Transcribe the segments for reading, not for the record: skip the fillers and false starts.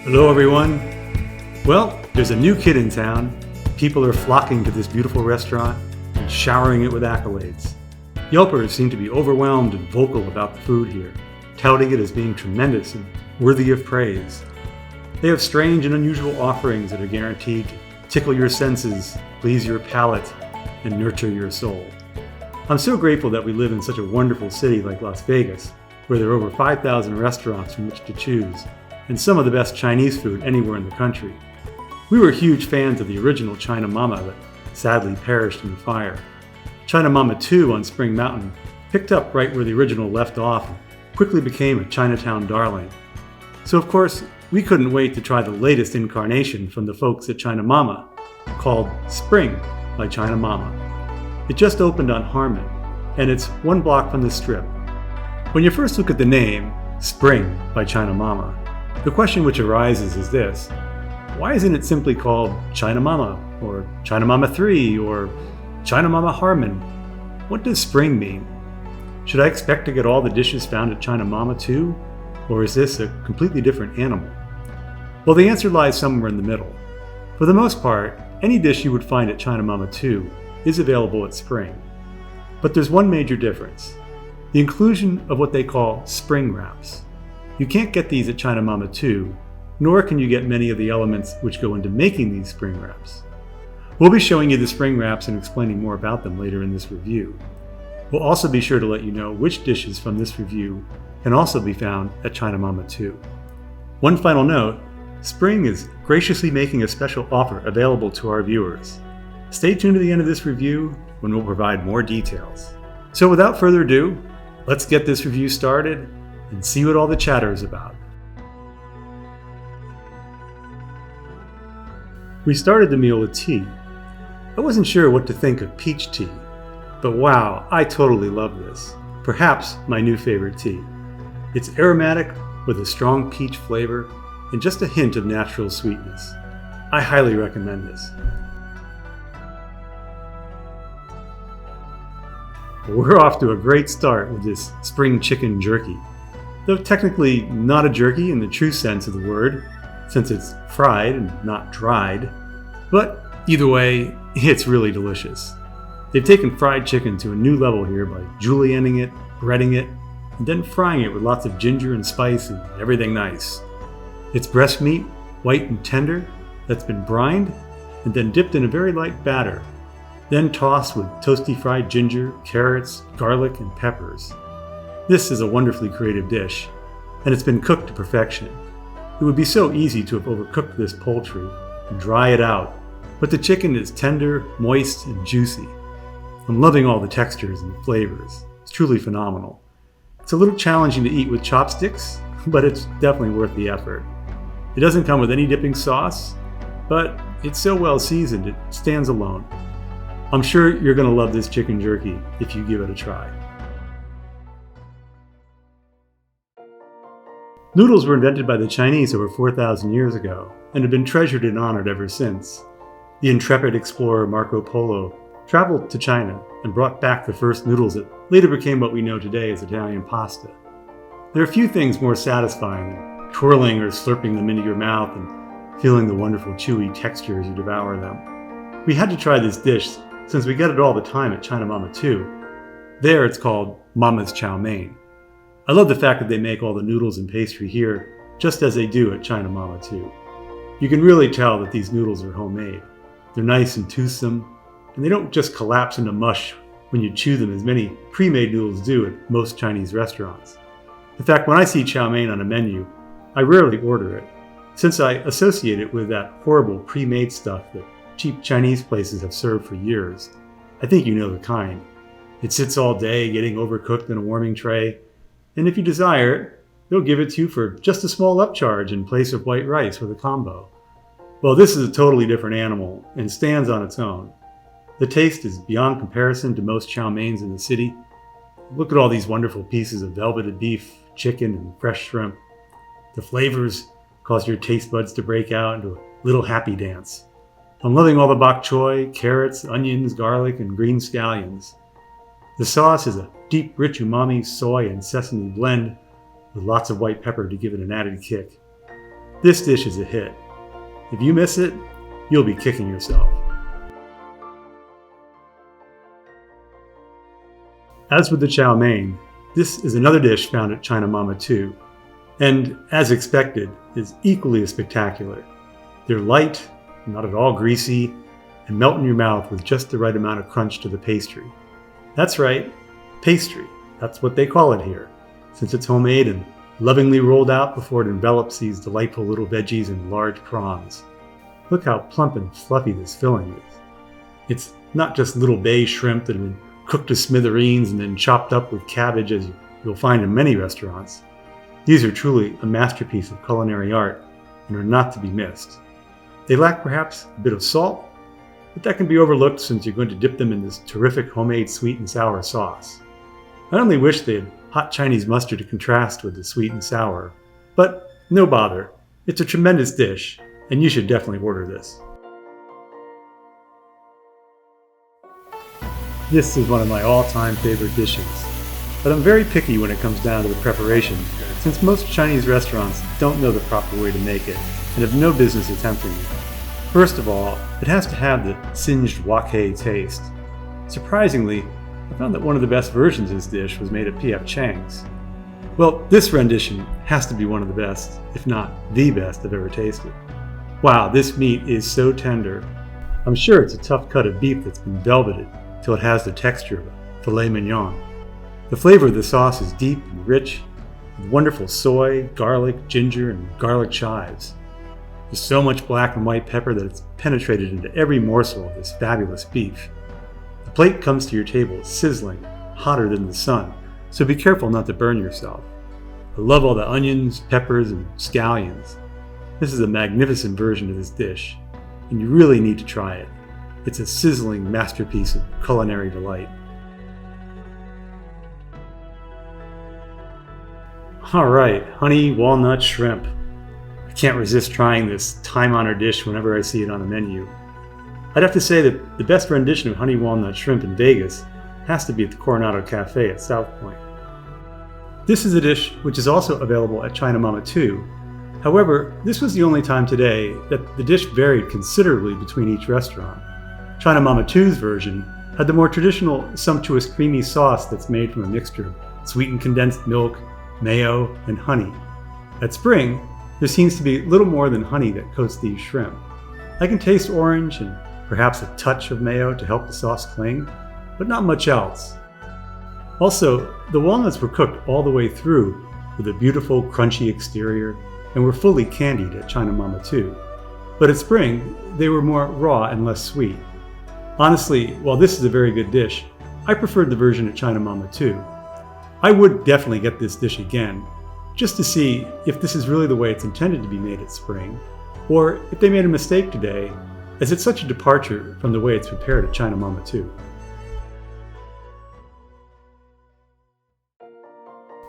Hello everyone. Well, there's a new kid in town. People are flocking to this beautiful restaurant and showering it with accolades. Yelpers seem to be overwhelmed and vocal about the food here, touting it as being tremendous and worthy of praise. They have strange and unusual offerings that are guaranteed to tickle your senses, please your palate, and nurture your soul. I'm so grateful that we live in such a wonderful city like Las Vegas, where there are over 5,000 restaurants from which to choose, and some of the best Chinese food anywhere in the country. We were huge fans of the original China Mama that sadly perished in the fire. China Mama 2 on Spring Mountain picked up right where the original left off and quickly became a Chinatown darling. So of course, we couldn't wait to try the latest incarnation from the folks at China Mama, called Spring by China Mama. It just opened on Harmon, and it's one block from the Strip. When you first look at the name, Spring by China Mama, the question which arises is this: why isn't it simply called China Mama, or China Mama 3, or China Mama Harmon? What does spring mean? Should I expect to get all the dishes found at China Mama too? Or is this a completely different animal? Well, the answer lies somewhere in the middle. For the most part, any dish you would find at China Mama 2 is available at Spring. But there's one major difference: the inclusion of what they call spring wraps. You can't get these at China Mama 2, nor can you get many of the elements which go into making these spring wraps. We'll be showing you the spring wraps and explaining more about them later in this review. We'll also be sure to let you know which dishes from this review can also be found at China Mama 2. One final note: Spring is graciously making a special offer available to our viewers. Stay tuned to the end of this review when we'll provide more details. So without further ado, let's get this review started and see what all the chatter is about. We started the meal with tea. I wasn't sure what to think of peach tea, but wow, I totally love this. Perhaps my new favorite tea. It's aromatic with a strong peach flavor and just a hint of natural sweetness. I highly recommend this. We're off to a great start with this spring chicken jerky. Though technically not a jerky in the true sense of the word, since it's fried and not dried. But either way, it's really delicious. They've taken fried chicken to a new level here by julienning it, breading it, and then frying it with lots of ginger and spice and everything nice. It's breast meat, white and tender, that's been brined and then dipped in a very light batter, then tossed with toasty fried ginger, carrots, garlic, and peppers. This is a wonderfully creative dish, and it's been cooked to perfection. It would be so easy to have overcooked this poultry and dry it out, but the chicken is tender, moist, and juicy. I'm loving all the textures and the flavors. It's truly phenomenal. It's a little challenging to eat with chopsticks, but it's definitely worth the effort. It doesn't come with any dipping sauce, but it's so well seasoned it stands alone. I'm sure you're going to love this chicken jerky if you give it a try. Noodles were invented by the Chinese over 4,000 years ago and have been treasured and honored ever since. The intrepid explorer Marco Polo traveled to China and brought back the first noodles that later became what we know today as Italian pasta. There are few things more satisfying than twirling or slurping them into your mouth and feeling the wonderful chewy texture as you devour them. We had to try this dish since we get it all the time at China Mama 2. There it's called Mama's Chow Mein. I love the fact that they make all the noodles and pastry here just as they do at China Mama 2. You can really tell that these noodles are homemade. They're nice and toothsome, and they don't just collapse into mush when you chew them as many pre-made noodles do at most Chinese restaurants. In fact, when I see chow mein on a menu, I rarely order it, since I associate it with that horrible pre-made stuff that cheap Chinese places have served for years. I think you know the kind. It sits all day getting overcooked in a warming tray, and if you desire it, they'll give it to you for just a small upcharge in place of white rice with a combo. Well, this is a totally different animal and stands on its own. The taste is beyond comparison to most chow meins in the city. Look at all these wonderful pieces of velveted beef, chicken, and fresh shrimp. The flavors cause your taste buds to break out into a little happy dance. I'm loving all the bok choy, carrots, onions, garlic, and green scallions. The sauce is a deep, rich umami soy and sesame blend with lots of white pepper to give it an added kick. This dish is a hit. If you miss it, you'll be kicking yourself. As with the chow mein, this is another dish found at China Mama too, and as expected, is equally as spectacular. They're light, not at all greasy, and melt in your mouth with just the right amount of crunch to the pastry. That's right, pastry. That's what they call it here, since it's homemade and lovingly rolled out before it envelops these delightful little veggies and large prawns. Look how plump and fluffy this filling is. It's not just little bay shrimp that have been cooked to smithereens and then chopped up with cabbage as you'll find in many restaurants. These are truly a masterpiece of culinary art and are not to be missed. They lack perhaps a bit of salt, but that can be overlooked since you're going to dip them in this terrific homemade sweet and sour sauce. I only wish they had hot Chinese mustard to contrast with the sweet and sour, but no bother. It's a tremendous dish, and you should definitely order this. This is one of my all-time favorite dishes, but I'm very picky when it comes down to the preparation, since most Chinese restaurants don't know the proper way to make it and have no business attempting it. First of all, it has to have the singed wok taste. Surprisingly, I found that one of the best versions of this dish was made at P.F. Chang's. Well, this rendition has to be one of the best, if not the best I've ever tasted. Wow, this meat is so tender. I'm sure it's a tough cut of beef that's been velveted till it has the texture of a filet mignon. The flavor of the sauce is deep and rich, with wonderful soy, garlic, ginger, and garlic chives. There's so much black and white pepper that it's penetrated into every morsel of this fabulous beef. The plate comes to your table sizzling, hotter than the sun, so be careful not to burn yourself. I love all the onions, peppers, and scallions. This is a magnificent version of this dish, and you really need to try it. It's a sizzling masterpiece of culinary delight. Alright, honey walnut shrimp. I can't resist trying this time-honored dish whenever I see it on a menu. I'd have to say that the best rendition of honey walnut shrimp in Vegas has to be at the Coronado Cafe at South Point. This is a dish which is also available at China Mama too. However, this was the only time today that the dish varied considerably between each restaurant. China Mama 2's version had the more traditional, sumptuous creamy sauce that's made from a mixture of sweetened condensed milk, mayo, and honey. At Spring, there seems to be little more than honey that coats these shrimp. I can taste orange and perhaps a touch of mayo to help the sauce cling, but not much else. Also, the walnuts were cooked all the way through with a beautiful crunchy exterior and were fully candied at China Mama too. But at Spring, they were more raw and less sweet. Honestly, while this is a very good dish, I preferred the version at China Mama too. I would definitely get this dish again, just to see if this is really the way it's intended to be made at Spring, or if they made a mistake today, as it's such a departure from the way it's prepared at China Mama too.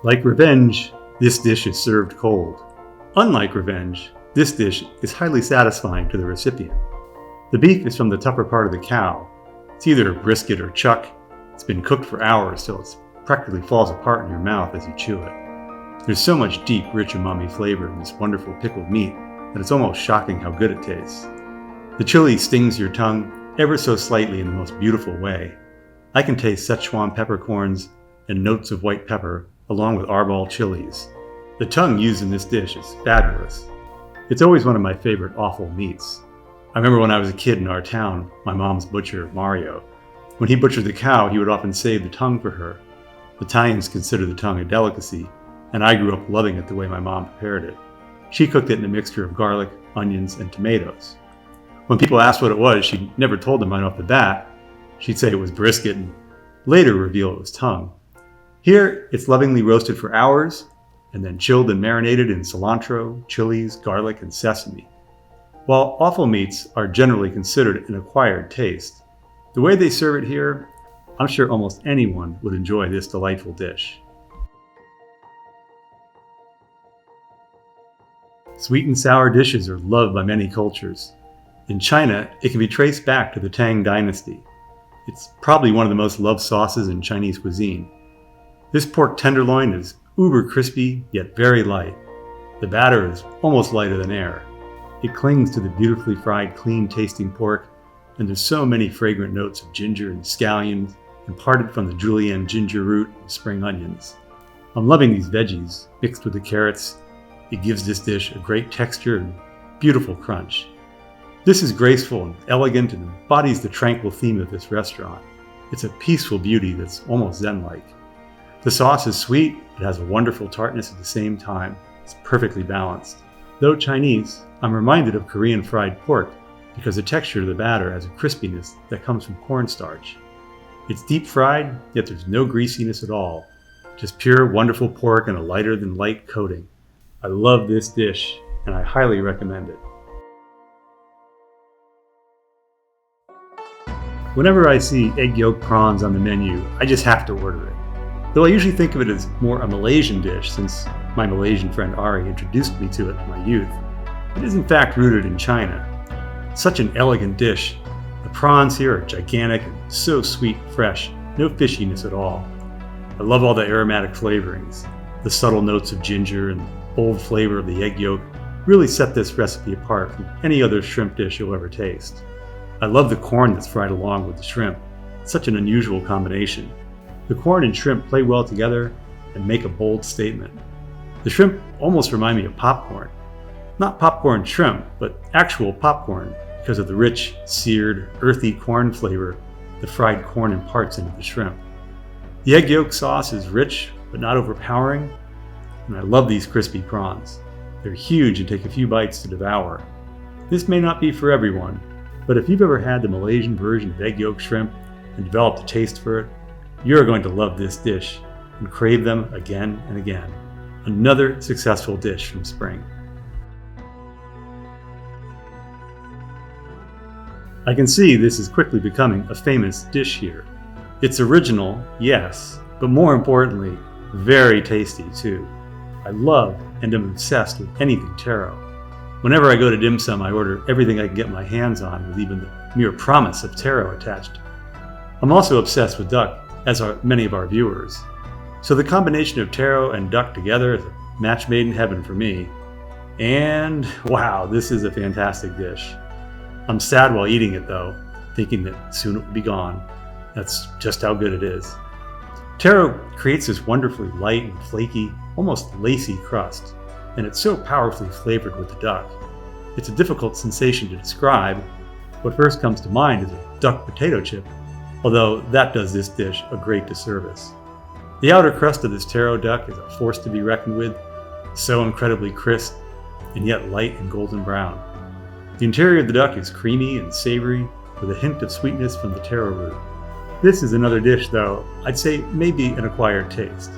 Like revenge, this dish is served cold. Unlike revenge, this dish is highly satisfying to the recipient. The beef is from the tougher part of the cow. It's either a brisket or chuck. It's been cooked for hours till it practically falls apart in your mouth as you chew it. There's so much deep, rich umami flavor in this wonderful pickled meat that it's almost shocking how good it tastes. The chili stings your tongue ever so slightly in the most beautiful way. I can taste Szechuan peppercorns and notes of white pepper along with arbol chilies. The tongue used in this dish is fabulous. It's always one of my favorite offal meats. I remember when I was a kid in our town, my mom's butcher, Mario. When he butchered the cow, he would often save the tongue for her. Italians consider the tongue a delicacy, and I grew up loving it the way my mom prepared it. She cooked it in a mixture of garlic, onions, and tomatoes. When people asked what it was, she never told them right off the bat. She'd say it was brisket and later reveal it was tongue. Here, it's lovingly roasted for hours and then chilled and marinated in cilantro, chilies, garlic, and sesame. While offal meats are generally considered an acquired taste, the way they serve it here, I'm sure almost anyone would enjoy this delightful dish. Sweet and sour dishes are loved by many cultures. In China, it can be traced back to the Tang Dynasty. It's probably one of the most loved sauces in Chinese cuisine. This pork tenderloin is uber crispy, yet very light. The batter is almost lighter than air. It clings to the beautifully fried, clean-tasting pork, and there's so many fragrant notes of ginger and scallions imparted from the julienne ginger root and spring onions. I'm loving these veggies mixed with the carrots. It gives this dish a great texture and beautiful crunch. This is graceful and elegant and embodies the tranquil theme of this restaurant. It's a peaceful beauty that's almost zen-like. The sauce is sweet, it has a wonderful tartness at the same time. It's perfectly balanced. Though Chinese, I'm reminded of Korean fried pork because the texture of the batter has a crispiness that comes from cornstarch. It's deep fried, yet there's no greasiness at all. Just pure, wonderful pork and a lighter than light coating. I love this dish, and I highly recommend it. Whenever I see egg yolk prawns on the menu, I just have to order it. Though I usually think of it as more a Malaysian dish, since my Malaysian friend Ari introduced me to it in my youth, it is in fact rooted in China. Such an elegant dish. The prawns here are gigantic and so sweet and fresh, no fishiness at all. I love all the aromatic flavorings. The subtle notes of ginger and the bold flavor of the egg yolk really set this recipe apart from any other shrimp dish you'll ever taste. I love the corn that's fried along with the shrimp. It's such an unusual combination. The corn and shrimp play well together and make a bold statement. The shrimp almost remind me of popcorn. Not popcorn shrimp, but actual popcorn because of the rich, seared, earthy corn flavor the fried corn imparts into the shrimp. The egg yolk sauce is rich but not overpowering, and I love these crispy prawns. They're huge and take a few bites to devour. This may not be for everyone, but if you've ever had the Malaysian version of egg yolk shrimp and developed a taste for it, you're going to love this dish and crave them again and again. Another successful dish from spring. I can see this is quickly becoming a famous dish here. It's original, yes, but more importantly, very tasty too. I love and am obsessed with anything taro. Whenever I go to dim sum, I order everything I can get my hands on with even the mere promise of taro attached. I'm also obsessed with duck, as are many of our viewers. So the combination of taro and duck together is a match made in heaven for me. And wow, this is a fantastic dish. I'm sad while eating it though, thinking that soon it will be gone. That's just how good it is. Taro creates this wonderfully light and flaky, almost lacy crust, and it's so powerfully flavored with the duck. It's a difficult sensation to describe. What first comes to mind is a duck potato chip, although that does this dish a great disservice. The outer crust of this taro duck is a force to be reckoned with, so incredibly crisp and yet light and golden brown. The interior of the duck is creamy and savory with a hint of sweetness from the taro root. This is another dish though, I'd say maybe an acquired taste.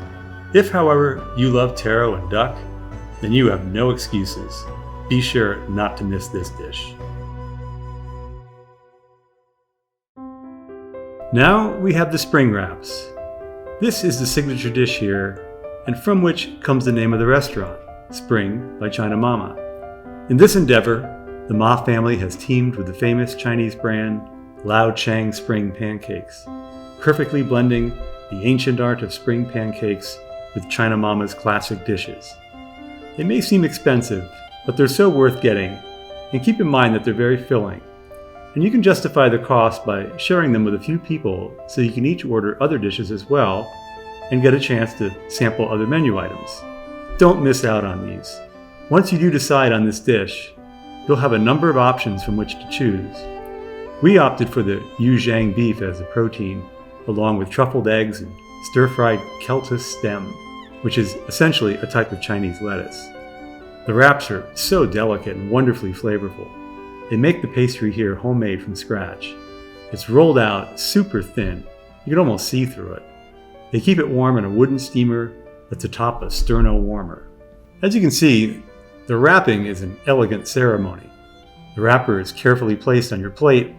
If however you love taro and duck, then you have no excuses. Be sure not to miss this dish. Now we have the spring wraps. This is the signature dish here, and from which comes the name of the restaurant, Spring by China Mama. In this endeavor, the Ma family has teamed with the famous Chinese brand Lao Chang Spring Pancakes, perfectly blending the ancient art of spring pancakes with China Mama's classic dishes. They may seem expensive, but they're so worth getting, and keep in mind that they're very filling. And you can justify the cost by sharing them with a few people so you can each order other dishes as well and get a chance to sample other menu items. Don't miss out on these. Once you do decide on this dish, you'll have a number of options from which to choose. We opted for the Mongolian beef as a protein, along with truffled eggs and stir-fried Celtus stem, which is essentially a type of Chinese lettuce. The wraps are so delicate and wonderfully flavorful. They make the pastry here homemade from scratch. It's rolled out super thin. You can almost see through it. They keep it warm in a wooden steamer that's atop a sterno warmer. As you can see, the wrapping is an elegant ceremony. The wrapper is carefully placed on your plate.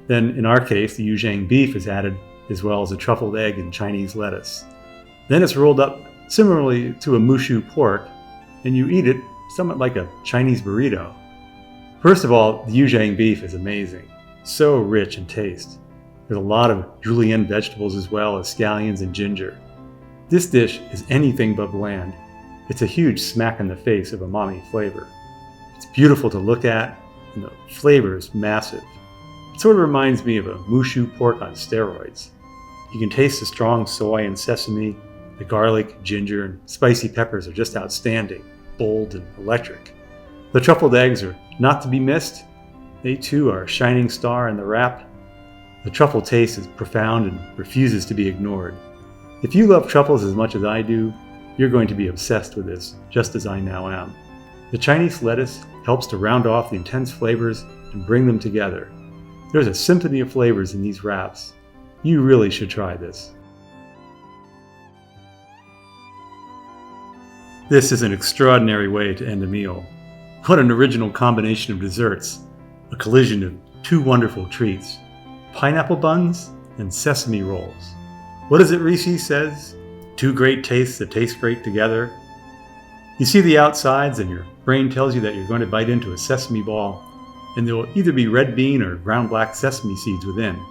Then, in our case, the Mongolian beef is added, as well as a truffled egg and Chinese lettuce. Then it's rolled up similarly to a mushu pork, and you eat it somewhat like a Chinese burrito. First of all, the Mongolian beef is amazing, so rich in taste. There's a lot of julienne vegetables as well as scallions and ginger. This dish is anything but bland. It's a huge smack in the face of umami flavor. It's beautiful to look at, and the flavor is massive. It sort of reminds me of a mushu pork on steroids. You can taste the strong soy and sesame. The garlic, ginger, and spicy peppers are just outstanding, bold, and electric. The truffled eggs are not to be missed. They too are a shining star in the wrap. The truffle taste is profound and refuses to be ignored. If you love truffles as much as I do, you're going to be obsessed with this, just as I now am. The Chinese lettuce helps to round off the intense flavors and bring them together. There's a symphony of flavors in these wraps. You really should try this. This is an extraordinary way to end a meal. What an original combination of desserts, a collision of two wonderful treats, pineapple buns and sesame rolls. What is it Reese says? Two great tastes that taste great together. You see the outsides and your brain tells you that you're going to bite into a sesame ball, and there will either be red bean or ground black sesame seeds within.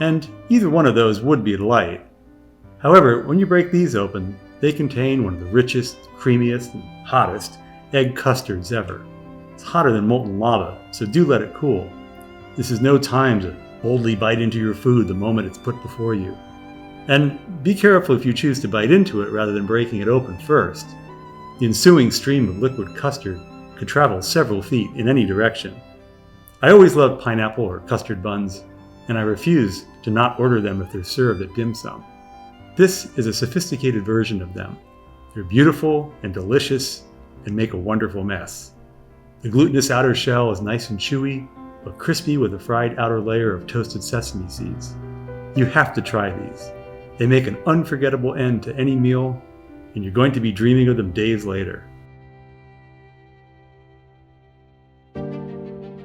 And either one of those would be a delight. However, when you break these open, they contain one of the richest, creamiest, and hottest egg custards ever. It's hotter than molten lava, so do let it cool. This is no time to boldly bite into your food the moment it's put before you. And be careful if you choose to bite into it rather than breaking it open first. The ensuing stream of liquid custard could travel several feet in any direction. I always loved pineapple or custard buns, and I refuse to not order them if they're served at dim sum. This is a sophisticated version of them. They're beautiful and delicious and make a wonderful mess. The glutinous outer shell is nice and chewy, but crispy with a fried outer layer of toasted sesame seeds. You have to try these. They make an unforgettable end to any meal, and you're going to be dreaming of them days later.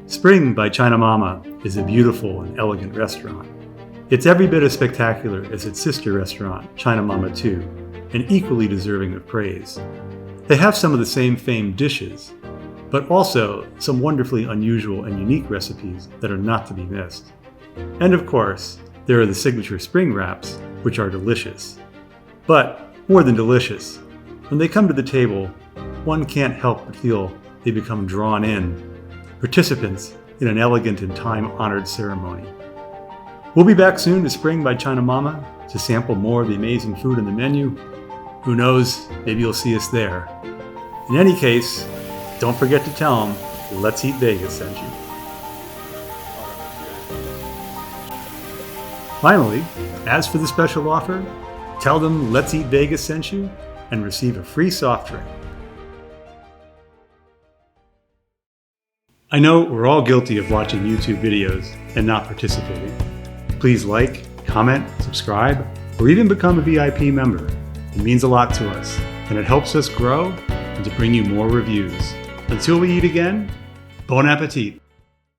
Spring by China Mama is a beautiful and elegant restaurant. It's every bit as spectacular as its sister restaurant, China Mama 2, and equally deserving of praise. They have some of the same famed dishes, but also some wonderfully unusual and unique recipes that are not to be missed. And of course, there are the signature spring wraps, which are delicious. But more than delicious, when they come to the table, one can't help but feel they become drawn in, participants in an elegant and time-honored ceremony. We'll be back soon to Spring by China Mama to sample more of the amazing food in the menu. Who knows, maybe you'll see us there. In any case, don't forget to tell them Let's Eat Vegas sent you. Finally, as for the special offer, tell them Let's Eat Vegas sent you and receive a free soft drink. I know we're all guilty of watching YouTube videos and not participating. Please like, comment, subscribe, or even become a VIP member. It means a lot to us, and it helps us grow and to bring you more reviews. Until we eat again, bon appetit.